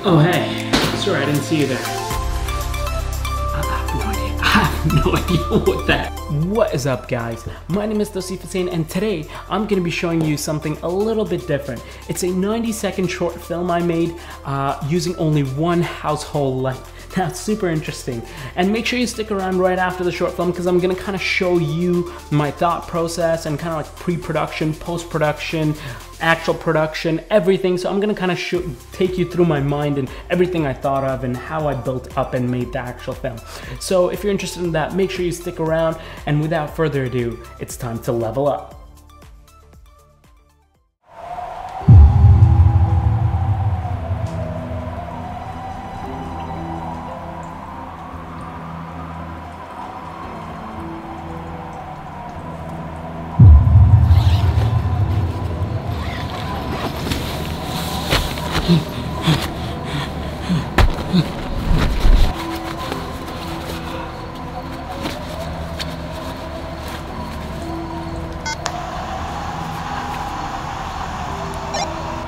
Oh hey, sorry I didn't see you there. I have no idea what that. What is up guys? My name is Tausif Hussain and today I'm going to be showing you something a little bit different. It's a 90-second short film I made using only one household light. That's super interesting, and make sure you stick around right after the short film because I'm gonna kind of show you my thought process and kind of like pre-production, post-production, actual production, everything. So I'm gonna kind of take you through my mind and everything I thought of and how I built up and made the actual film. So if you're interested in that, make sure you stick around, and without further ado, it's time to level up.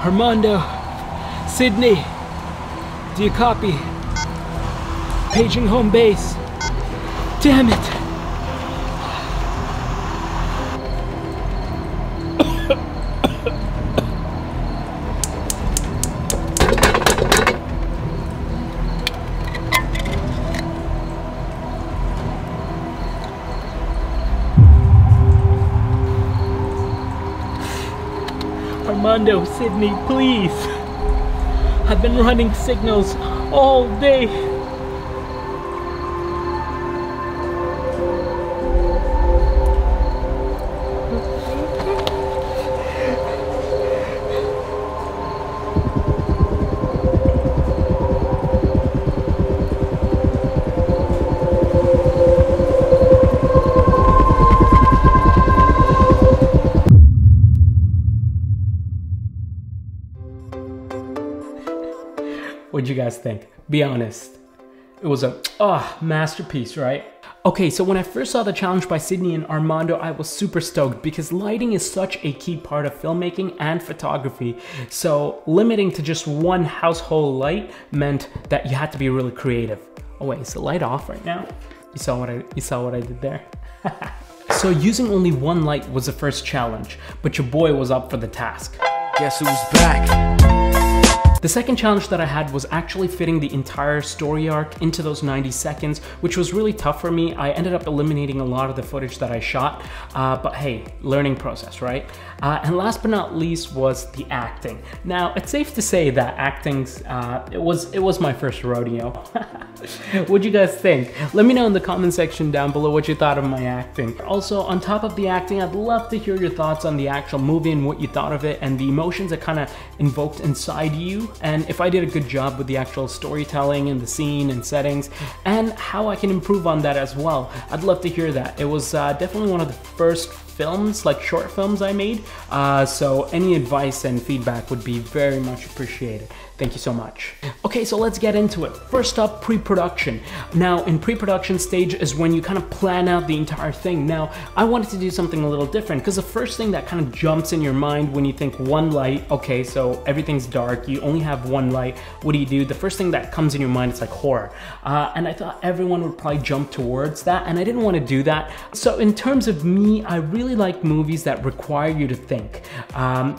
Armando, Sidney, do you copy? Paging home base. Damn it! Armando, Sidney, please. I've been running signals all day. What'd you guys think? Be honest. It was a masterpiece, right? Okay, so when I first saw the challenge by Sidney and Armando, I was super stoked because lighting is such a key part of filmmaking and photography. So limiting to just one household light meant that you had to be really creative. Oh wait, is the light off right now? You saw what I did there? So using only one light was the first challenge, but your boy was up for the task. Guess who's back? The second challenge that I had was actually fitting the entire story arc into those 90 seconds, which was really tough for me. I ended up eliminating a lot of the footage that I shot, but hey, learning process, right? And last but not least was the acting. Now, it's safe to say that acting's, it was my first rodeo. What'd you guys think? Let me know in the comment section down below what you thought of my acting. Also, on top of the acting, I'd love to hear your thoughts on the actual movie and what you thought of it and the emotions it kind of invoked inside you, and if I did a good job with the actual storytelling and the scene and settings, and how I can improve on that as well. I'd love to hear that. It was definitely one of the first films, like short films I made, so any advice and feedback would be very much appreciated. Thank you so much. Okay, so let's get into it. First up, pre-production. Now, in pre-production stage is when you kind of plan out the entire thing. Now, I wanted to do something a little different because the first thing that kind of jumps in your mind when you think one light, okay, so everything's dark, you only have one light, what do? The first thing that comes in your mind is like horror. And I thought everyone would probably jump towards that, and I didn't want to do that. So in terms of me, I really like movies that require you to think.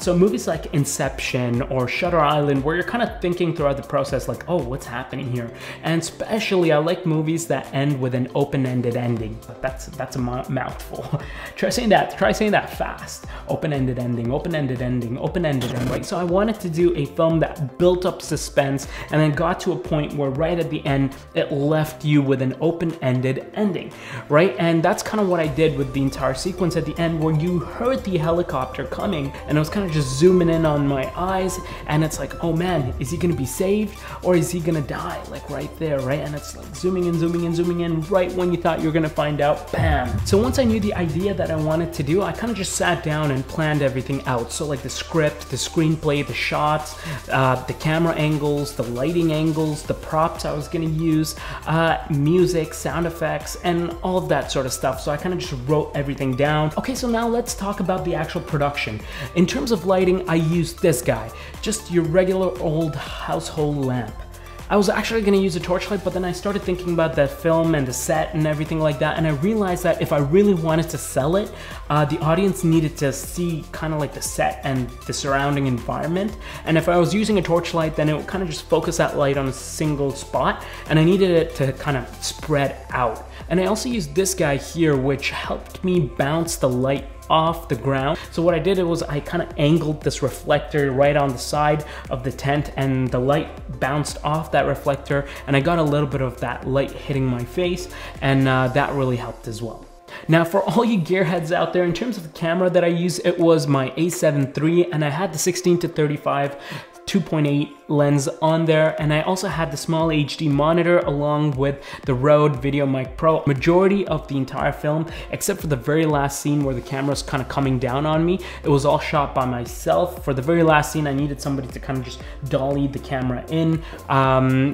So movies like Inception or Shutter Island, where you're kind of thinking throughout the process like, oh, what's happening here? And especially I like movies that end with an open-ended ending. That's a mouthful. Try saying that fast. Open-ended ending, open-ended ending, open-ended ending. Right? So I wanted to do a film that built up suspense and then got to a point where right at the end it left you with an open-ended ending, right? And that's kind of what I did with the entire sequence at the end, where you heard the helicopter coming and I was kind of just zooming in on my eyes, and it's like, oh man, is he gonna be saved or is he gonna die? Like right there, right? And it's like zooming in, zooming in, zooming in, right when you thought you were gonna find out, bam. So once I knew the idea that I wanted to do, I kind of just sat down and planned everything out. So like the script, the screenplay, the shots, the camera angles, the lighting angles, the props I was gonna use, music, sound effects, and all of that sort of stuff. So I kind of just wrote everything down. Okay, so now let's talk about the actual production. In terms of lighting, I used this guy, just your regular old household lamp. I was actually gonna use a torchlight, but then I started thinking about the film and the set and everything like that, and I realized that if I really wanted to sell it, the audience needed to see kind of like the set and the surrounding environment. And if I was using a torchlight, then it would kind of just focus that light on a single spot, and I needed it to kind of spread out. And I also used this guy here, which helped me bounce the light off the ground. So what I did was I kind of angled this reflector right on the side of the tent, and the light bounced off that reflector, and I got a little bit of that light hitting my face, and that really helped as well. Now, for all you gearheads out there, in terms of the camera that I used, it was my A7 III, and I had the 16-35 2.8 lens on there, and I also had the small HD monitor along with the Rode VideoMic Pro. Majority of the entire film, except for the very last scene where the camera's kind of coming down on me, it was all shot by myself. For the very last scene, I needed somebody to kind of just dolly the camera in,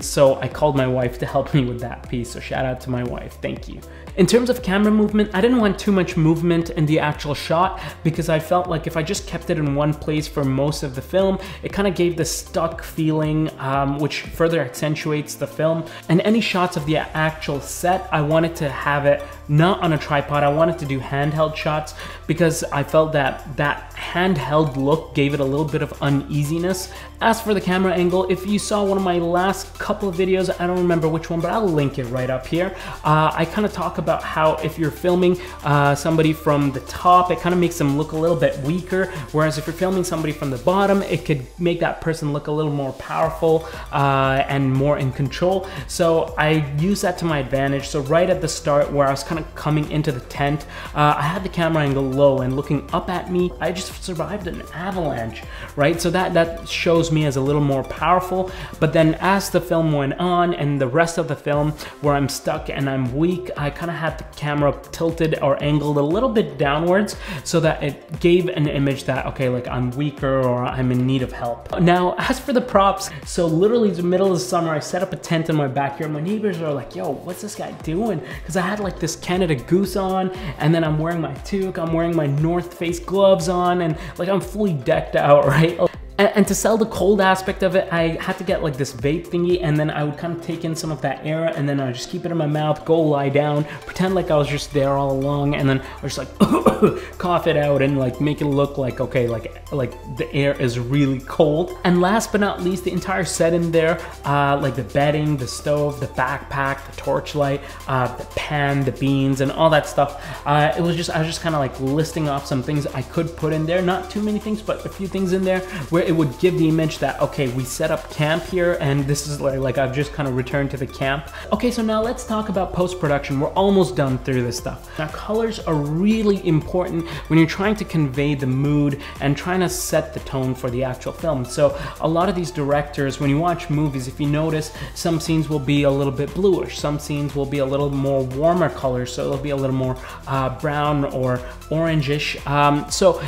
so I called my wife to help me with that piece, so shout out to my wife, thank you. In terms of camera movement, I didn't want too much movement in the actual shot, because I felt like if I just kept it in one place for most of the film, it kind of gave the stuck feeling, which further accentuates the film. And any shots of the actual set, I wanted to have it not on a tripod. I wanted to do handheld shots, because I felt that that handheld look gave it a little bit of uneasiness. As for the camera angle, if you saw one of my last couple of videos, I don't remember which one, but I'll link it right up here. I kind of talk about how if you're filming somebody from the top, it kind of makes them look a little bit weaker, whereas if you're filming somebody from the bottom, it could make that person look a little more powerful and more in control. So I use that to my advantage. So right at the start, where I was kind of coming into the tent, I had the camera angle low, and looking up at me, I just survived an avalanche, right? So that shows me as a little more powerful. But then as the film went on, and the rest of the film where I'm stuck and I'm weak, I kind of had the camera tilted or angled a little bit downwards, so that it gave an image that, okay, like I'm weaker or I'm in need of help. Now, as for the props, so literally the middle of the summer, I set up a tent in my backyard. My neighbors are like, yo, what's this guy doing? Because I had like this Canada Goose on, and then I'm wearing my toque, I'm wearing my North Face gloves on, and like I'm fully decked out, right? And to sell the cold aspect of it, I had to get like this vape thingy, and then I would kind of take in some of that air, and then I would just keep it in my mouth, go lie down, pretend like I was just there all along, and then I was just like cough it out and like make it look like, okay, like the air is really cold. And last but not least, the entire set in there, like the bedding, the stove, the backpack, the torchlight, the pan, the beans, and all that stuff. I was just kind of like listing off some things I could put in there. Not too many things, but a few things in there where it would give the image that, okay, we set up camp here, and this is like I've just kind of returned to the camp. Okay, so now let's talk about post-production. We're almost done through this stuff. Now, colors are really important when you're trying to convey the mood and trying to set the tone for the actual film. So a lot of these directors, when you watch movies, if you notice, some scenes will be a little bit bluish, some scenes will be a little more warmer colors, so it'll be a little more brown or orangish. So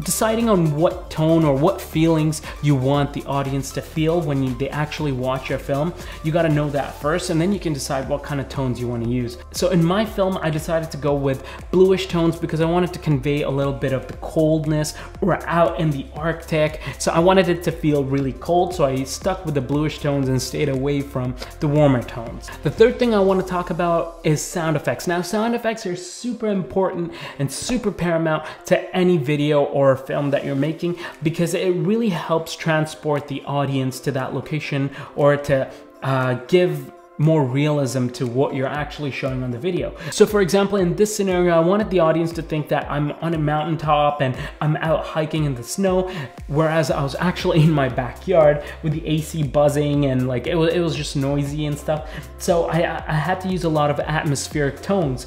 deciding on what tone or what feelings you want the audience to feel when they actually watch your film, you got to know that first, and then you can decide what kind of tones you want to use. So in my film, I decided to go with bluish tones because I wanted to convey a little bit of the coldness. We're out in the Arctic, so I wanted it to feel really cold, so I stuck with the bluish tones and stayed away from the warmer tones. The third thing I want to talk about is sound effects. Now, sound effects are super important and super paramount to any video or film that you're making, because it really helps transport the audience to that location, or to give more realism to what you're actually showing on the video. So for example, in this scenario, I wanted the audience to think that I'm on a mountaintop and I'm out hiking in the snow, whereas I was actually in my backyard with the AC buzzing, and like it was just noisy and stuff. So I had to use a lot of atmospheric tones,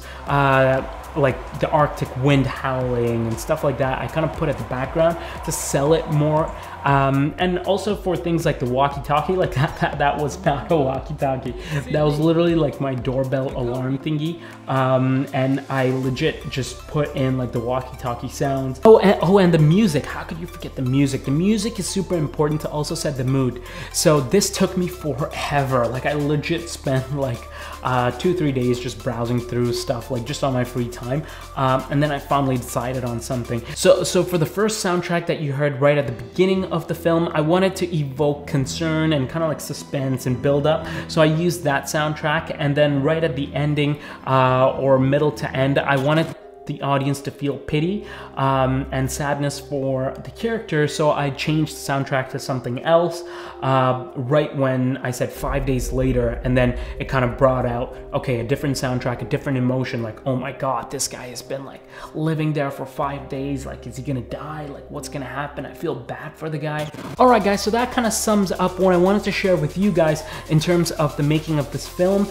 like the Arctic wind howling and stuff like that. I kind of put at the background to sell it more. And also for things like the walkie-talkie, like that was not a walkie-talkie. That was literally like my doorbell alarm thingy. And I legit just put in like the walkie-talkie sounds. And the music. How could you forget the music? The music is super important to also set the mood. So this took me forever. Like I legit spent like 2-3 days just browsing through stuff, like just on my free time. time. And then I finally decided on something. So for the first soundtrack that you heard right at the beginning of the film, I wanted to evoke concern and kind of like suspense and build up. So I used that soundtrack, and then right at the ending or middle to end, I wanted the audience to feel pity and sadness for the character, so I changed the soundtrack to something else right when I said 5 days later, and then it kind of brought out, okay, a different soundtrack, a different emotion, like, oh my god, this guy has been like living there for 5 days, like, is he gonna die? Like, what's gonna happen? I feel bad for the guy. All right, guys, so that kind of sums up what I wanted to share with you guys in terms of the making of this film.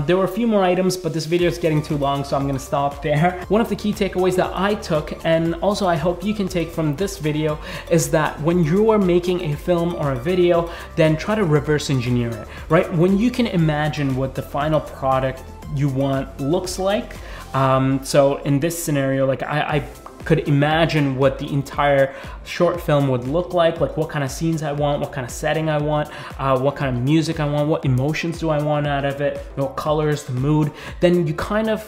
There were a few more items, but this video is getting too long, so I'm gonna stop there. One of the key takeaways that I took, and also I hope you can take from this video, is that when you are making a film or a video, then try to reverse engineer it, right? When you can imagine what the final product you want looks like. So in this scenario, like I could imagine what the entire short film would look like what kind of scenes I want, what kind of setting I want, what kind of music I want, what emotions do I want out of it, what colors, the mood. Then you kind of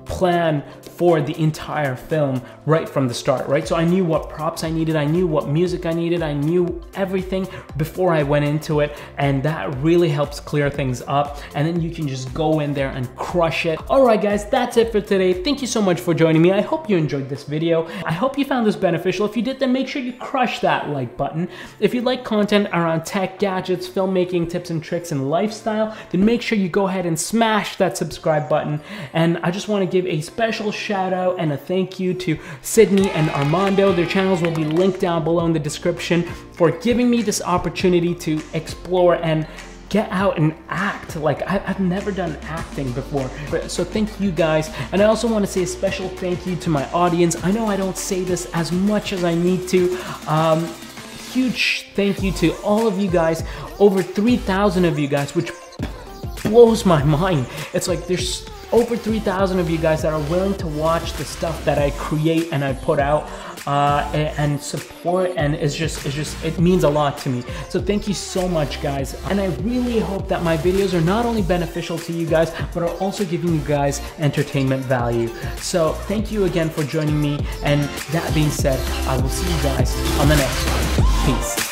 plan for the entire film right from the start, right? So I knew what props I needed, I knew what music I needed, I knew everything before I went into it, and that really helps clear things up, and then you can just go in there and crush it. All right, guys, that's it for today. Thank you so much for joining me. I hope you enjoyed this video. I hope you found this beneficial. If you did, then make sure you crush that like button. If you like content around tech, gadgets, filmmaking, tips and tricks, and lifestyle, then make sure you go ahead and smash that subscribe button. And I just want to give a special shout out and a thank you to Sidney and Armando. Their channels will be linked down below in the description, for giving me this opportunity to explore and get out and act. Like, I've never done acting before, so thank you guys. And I also want to say a special thank you to my audience. I know I don't say this as much as I need to. Huge thank you to all of you guys, over 3,000 of you guys, which blows my mind. It's like there's over 3,000 of you guys that are willing to watch the stuff that I create and I put out and support, and it means a lot to me. So thank you so much, guys. And I really hope that my videos are not only beneficial to you guys, but are also giving you guys entertainment value. So thank you again for joining me, and that being said, I will see you guys on the next one. Peace.